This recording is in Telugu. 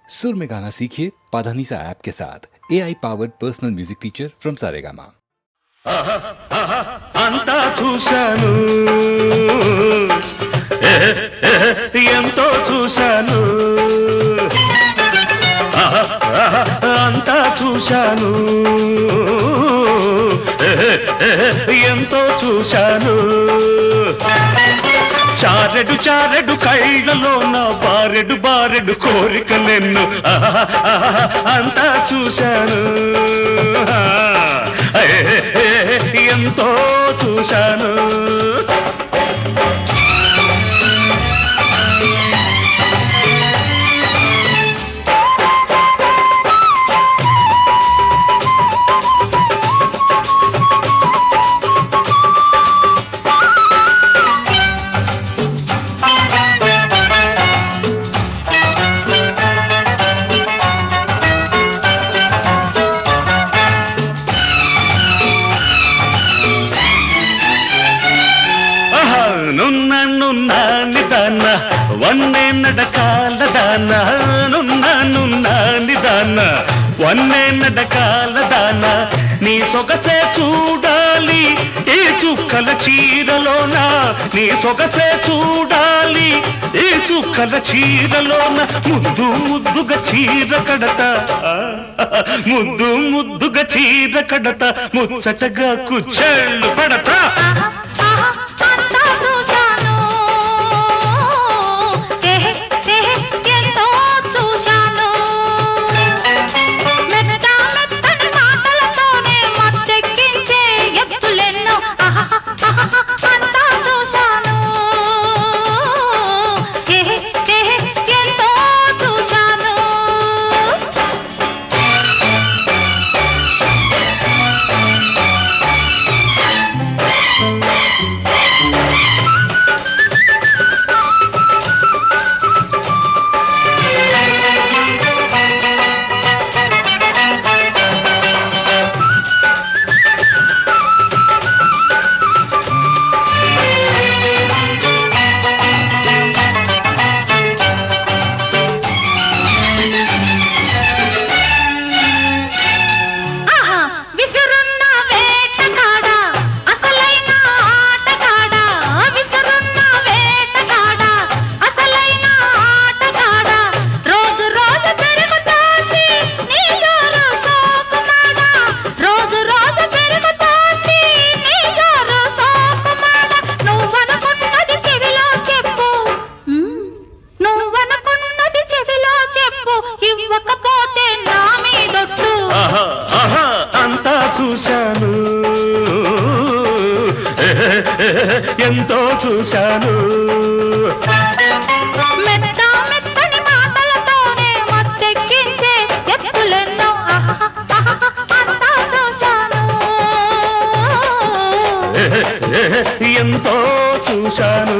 सुर में गाना सीखिए पाधानीसा ऐप के साथ AI powered personal music teacher from Saregama. అంతా చూశాను ఎంతో చూశాను అంతా చూశాను ఎంతో చూశాను చారెడు చారెడు కళ్ళలోన బారెడు బారెడు కోరికలెన్ను అంతా చూశాను ఎంతో చూశాను నిదాన వన్నే నడకాల దాన నున్నా నిదాన వన్నే నడకాల దాన నీ సొగసే చూడాలి ఈ చుక్కల చీరలోన నీ సొగసే చూడాలి ఈ చుక్కల చీరలోన ముద్దు ముద్దుగా చీర కడత ముద్దు ముద్దుగా చీర కడత ముచ్చటగా కుచ్చెళ్ళు పడతా చూశాను ఎంతో చూశాను మెత్త మెత్తని మాటలతోనే మత్తెక్కించే ఎత్తులెన్నో అంతా చూశాను ఎంతో చూశాను